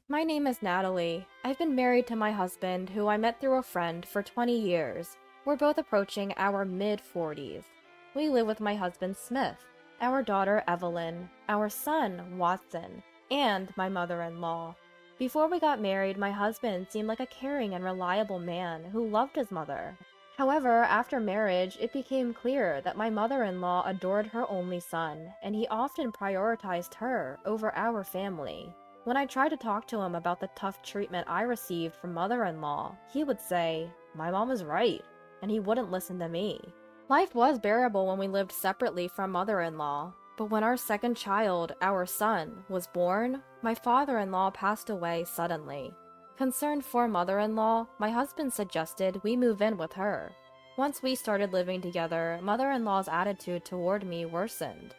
My name is Natalie. I've been married to my husband, who I met through a friend, for 20 years. We're both approaching our mid-40s. We live with my husband, Smith, our daughter, Evelyn, our son, Watson, and my mother-in-law. Before we got married, my husband seemed like a caring and reliable man who loved his mother. However, after marriage, it became clear that my mother-in-law adored her only son, and he often prioritized her over our family. When I tried to talk to him about the tough treatment I received from mother-in-law, he would say, "My mom is right," and he wouldn't listen to me. Life was bearable when we lived separately from mother-in-law, but when our second child, our son, was born, my father-in-law passed away suddenly. Concerned for mother-in-law, my husband suggested we move in with her. Once we started living together, mother-in-law's attitude toward me worsened.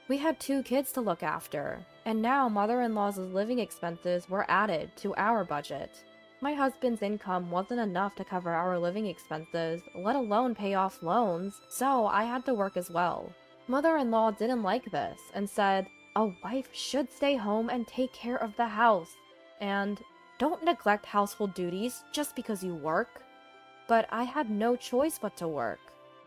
We had 2 kids to look after, and now mother-in-law's living expenses were added to our budget. My husband's income wasn't enough to cover our living expenses, let alone pay off loans, so I had to work as well. Mother-in-law didn't like this and said, "A wife should stay home and take care of the house," and "Don't neglect household duties just because you work." But I had no choice but to work.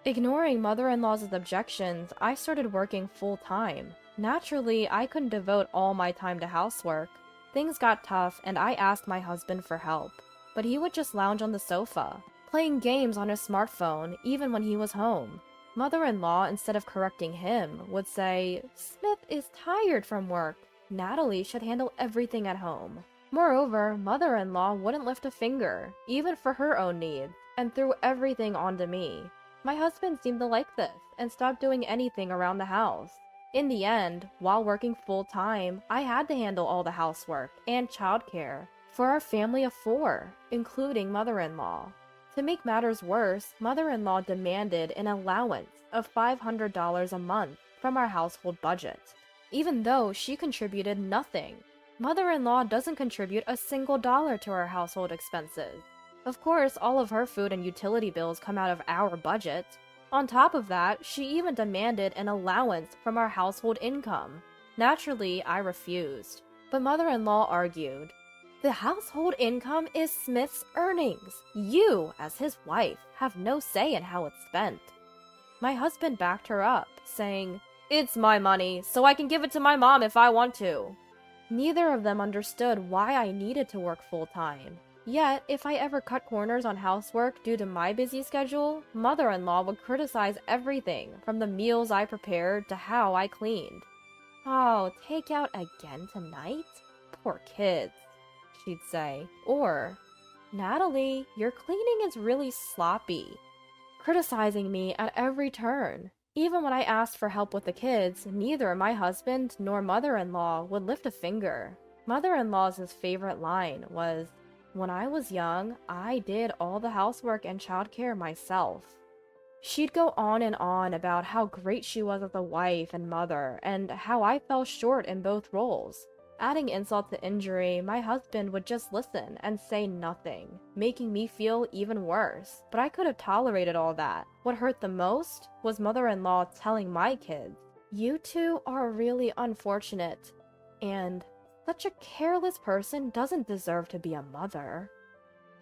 Ignoring mother-in-law's objections, I started working full-time. Naturally, I couldn't devote all my time to housework. Things got tough, and I asked my husband for help. But he would just lounge on the sofa, playing games on his smartphone even when he was home. Mother-in-law, instead of correcting him, would say, "Smith is tired from work. Natalie should handle everything at home." Moreover, mother-in-law wouldn't lift a finger, even for her own needs, and threw everything onto me. My husband seemed to like this, and stopped doing anything around the house. In the end, while working full-time, I had to handle all the housework and childcare for our family of 4, including mother-in-law. To make matters worse, mother-in-law demanded an allowance of $500 a month from our household budget, even though she contributed nothing. Mother-in-law doesn't contribute a single dollar to our household expenses. Of course, all of her food and utility bills come out of our budget. On top of that, she even demanded an allowance from our household income. Naturally, I refused. But mother-in-law argued, "The household income is Smith's earnings. You, as his wife, have no say in how it's spent." My husband backed her up, saying, "It's my money, so I can give it to my mom if I want to." Neither of them understood why I needed to work full-time. Yet, if I ever cut corners on housework due to my busy schedule, mother-in-law would criticize everything from the meals I prepared to how I cleaned. "Oh, take out again tonight? Poor kids," she'd say. Or, "Natalie, your cleaning is really sloppy," criticizing me at every turn. Even when I asked for help with the kids, neither my husband nor mother-in-law would lift a finger. Mother-in-law's favorite line was, "When I was young, I did all the housework and childcare myself." She'd go on and on about how great she was as a wife and mother, and how I fell short in both roles. Adding insult to injury, my husband would just listen and say nothing, making me feel even worse. But I could have tolerated all that. What hurt the most was mother-in-law telling my kids, "You two are really unfortunate," and "Such a careless person doesn't deserve to be a mother."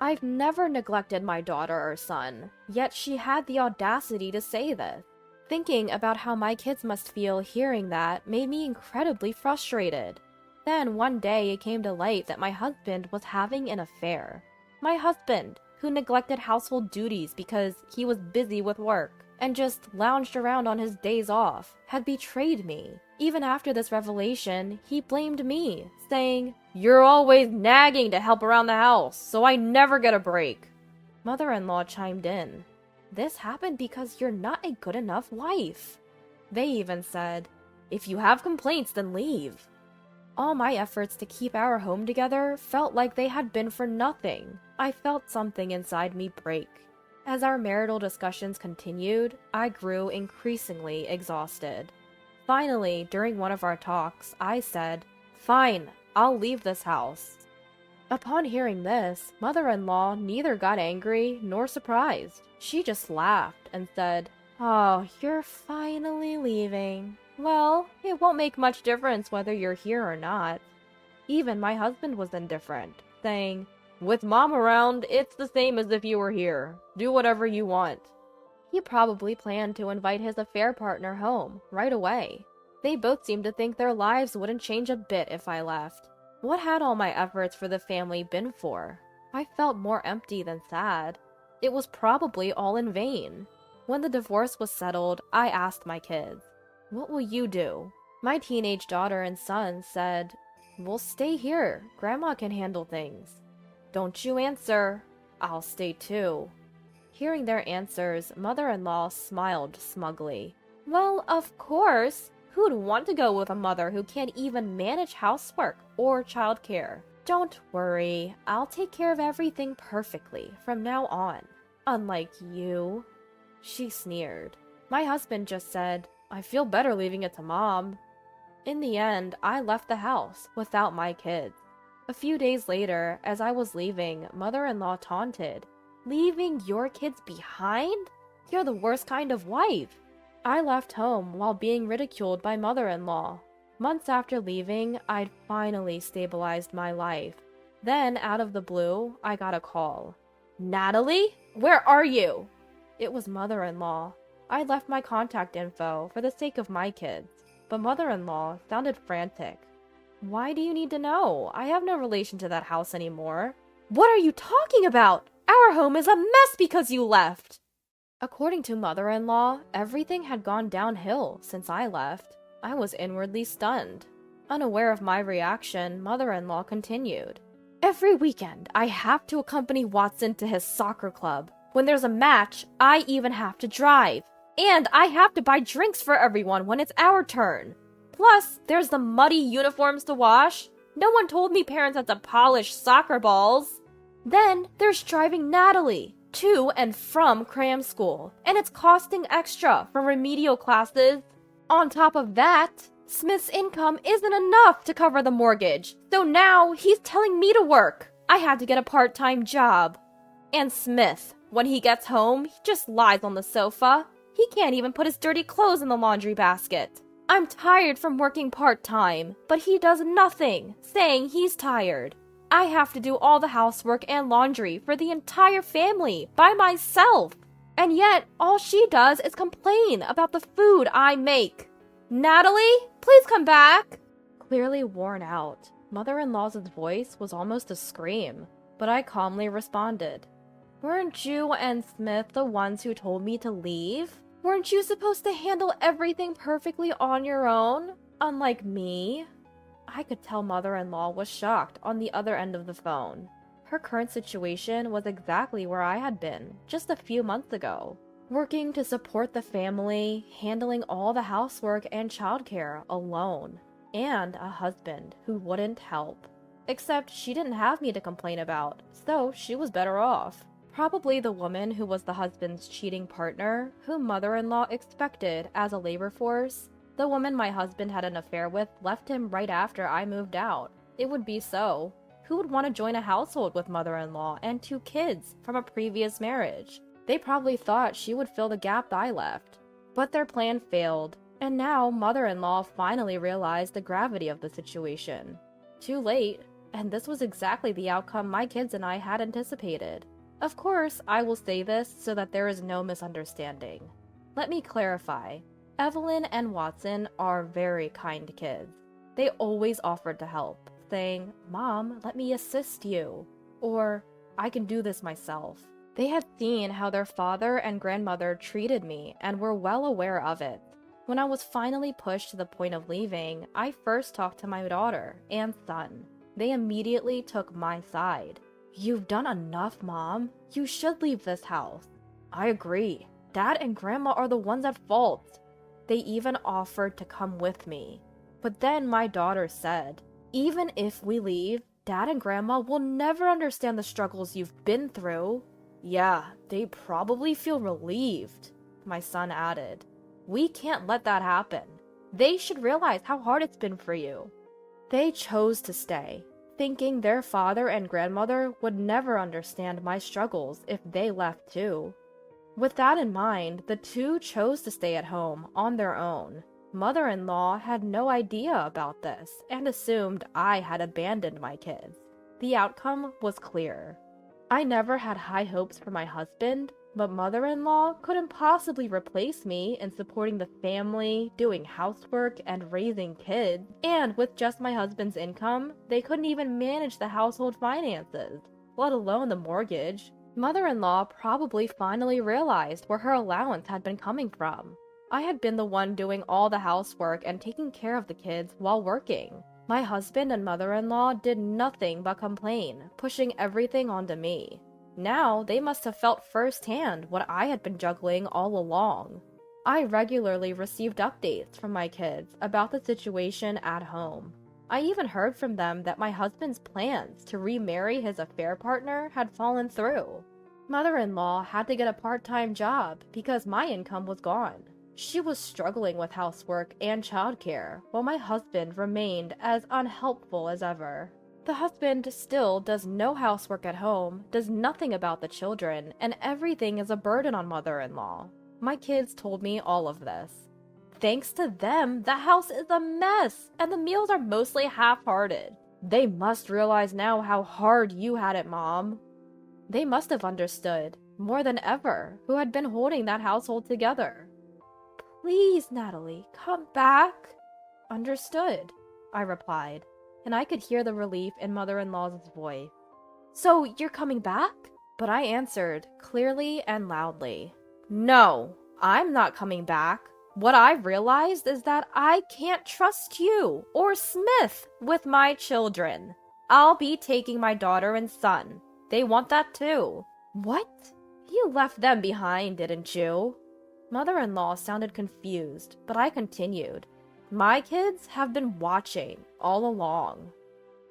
I've never neglected my daughter or son, yet she had the audacity to say this. Thinking about how my kids must feel hearing that made me incredibly frustrated. Then one day it came to light that my husband was having an affair. My husband, who neglected household duties because he was busy with work and just lounged around on his days off, had betrayed me. Even after this revelation, he blamed me, saying, "You're always nagging to help around the house, so I never get a break." Mother-in-law chimed in, "This happened because you're not a good enough wife." They even said, "If you have complaints, then leave." All my efforts to keep our home together felt like they had been for nothing. I felt something inside me break. As our marital discussions continued, I grew increasingly exhausted. Finally, during one of our talks, I said, "Fine, I'll leave this house." Upon hearing this, mother-in-law neither got angry nor surprised. She just laughed and said, "Oh, you're finally leaving. Well, it won't make much difference whether you're here or not." Even my husband was indifferent, saying, "With mom around, it's the same as if you were here. Do whatever you want." He probably planned to invite his affair partner home right away. They both seemed to think their lives wouldn't change a bit if I left. What had all my efforts for the family been for? I felt more empty than sad. It was probably all in vain. When the divorce was settled, I asked my kids, "What will you do?" My teenage daughter and son said, "We'll stay here. Grandma can handle things." "Don't you answer. I'll stay too." Hearing their answers, mother-in-law smiled smugly. "Well, of course. Who'd want to go with a mother who can't even manage housework or childcare? Don't worry, I'll take care of everything perfectly from now on. Unlike you." She sneered. My husband just said, "I feel better leaving it to mom." In the end, I left the house without my kids. A few days later, as I was leaving, mother-in-law taunted, "Leaving your kids behind? You're the worst kind of wife." I left home while being ridiculed by mother-in-law. Months after leaving, I'd finally stabilized my life. Then, out of the blue, I got a call. "Natalie? Where are you?" It was mother-in-law. I left my contact info for the sake of my kids, but mother-in-law sounded frantic. "Why do you need to know? I have no relation to that house anymore." "What are you talking about? Our home is a mess because you left!" According to mother-in-law, everything had gone downhill since I left. I was inwardly stunned. Unaware of my reaction, mother-in-law continued. "Every weekend, I have to accompany Watson to his soccer club. When there's a match, I even have to drive. And I have to buy drinks for everyone when it's our turn. Plus, there's the muddy uniforms to wash. No one told me parents had to polish soccer balls. Then there's driving Natalie to and from cram school, and it's costing extra for remedial classes. On top of that, Smith's income isn't enough to cover the mortgage, so now he's telling me to work. I had to get a part-time job. And Smith, when he gets home, he just lies on the sofa. He can't even put his dirty clothes in the laundry basket. I'm tired from working part-time, but he does nothing, saying he's tired. I have to do all the housework and laundry for the entire family by myself. And yet, all she does is complain about the food I make. Natalie, please come back." Clearly worn out, mother-in-law's voice was almost a scream, but I calmly responded. "Weren't you and Smith the ones who told me to leave? Weren't you supposed to handle everything perfectly on your own, unlike me?" I could tell mother-in-law was shocked on the other end of the phone. Her current situation was exactly where I had been just a few months ago, working to support the family, handling all the housework and childcare alone, and a husband who wouldn't help. Except she didn't have me to complain about, so she was better off. Probably the woman who was the husband's cheating partner, whom mother-in-law expected as a labor force. The woman my husband had an affair with left him right after I moved out. It would be so. Who would want to join a household with mother-in-law and 2 kids from a previous marriage? They probably thought she would fill the gap I left. But their plan failed, and now mother-in-law finally realized the gravity of the situation. Too late, and this was exactly the outcome my kids and I had anticipated. Of course, I will say this so that there is no misunderstanding. Let me clarify. Evelyn and Watson are very kind kids. They always offered to help, saying, "Mom, let me assist you," or "I can do this myself." They had seen how their father and grandmother treated me and were well aware of it. When I was finally pushed to the point of leaving, I first talked to my daughter and son. They immediately took my side. "You've done enough, Mom. You should leave this house." I agree. Dad and Grandma are the ones at fault. They even offered to come with me. But then my daughter said, "Even if we leave, Dad and Grandma will never understand the struggles you've been through." "Yeah, they probably feel relieved," my son added. "We can't let that happen. They should realize how hard it's been for you." They chose to stay, thinking their father and grandmother would never understand my struggles if they left too. With that in mind, the 2 chose to stay at home on their own. Mother-in-law had no idea about this and assumed I had abandoned my kids. The outcome was clear. I never had high hopes for my husband, but mother-in-law couldn't possibly replace me in supporting the family, doing housework, and raising kids. And with just my husband's income, they couldn't even manage the household finances, let alone the mortgage. Mother-in-law probably finally realized where her allowance had been coming from. I had been the one doing all the housework and taking care of the kids while working. My husband and mother-in-law did nothing but complain, pushing everything onto me. Now, they must have felt firsthand what I had been juggling all along. I regularly received updates from my kids about the situation at home. I even heard from them that my husband's plans to remarry his affair partner had fallen through. Mother-in-law had to get a part-time job because my income was gone. She was struggling with housework and childcare, while my husband remained as unhelpful as ever. The husband still does no housework at home, does nothing about the children, and everything is a burden on mother-in-law. My kids told me all of this. Thanks to them, the house is a mess, and the meals are mostly half-hearted. They must realize now how hard you had it, Mom. They must have understood, more than ever, who had been holding that household together. Please, Natalie, come back. Understood, I replied, and I could hear the relief in mother-in-law's voice. So, you're coming back? But I answered, clearly and loudly, no, I'm not coming back. What I've realized is that I can't trust you or Smith with my children. I'll be taking my daughter and son. They want that too. What? You left them behind, didn't you? Mother-in-law sounded confused, but I continued. My kids have been watching all along.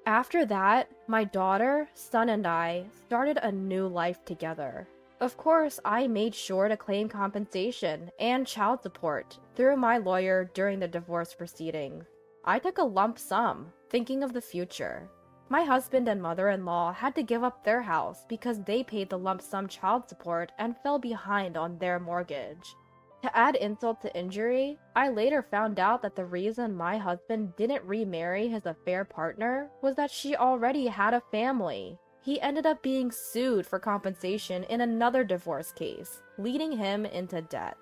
After that, my daughter, son, and I started a new life together. Of course, I made sure to claim compensation and child support through my lawyer during the divorce proceedings. I took a lump sum, thinking of the future. My husband and mother-in-law had to give up their house because they paid the lump sum child support and fell behind on their mortgage. To add insult to injury, I later found out that the reason my husband didn't remarry his affair partner was that she already had a family. He ended up being sued for compensation in another divorce case, leading him into debt.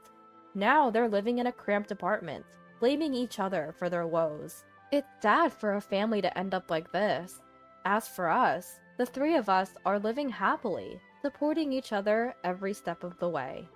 Now they're living in a cramped apartment, blaming each other for their woes. It's sad for a family to end up like this. As for us, the three of us are living happily, supporting each other every step of the way.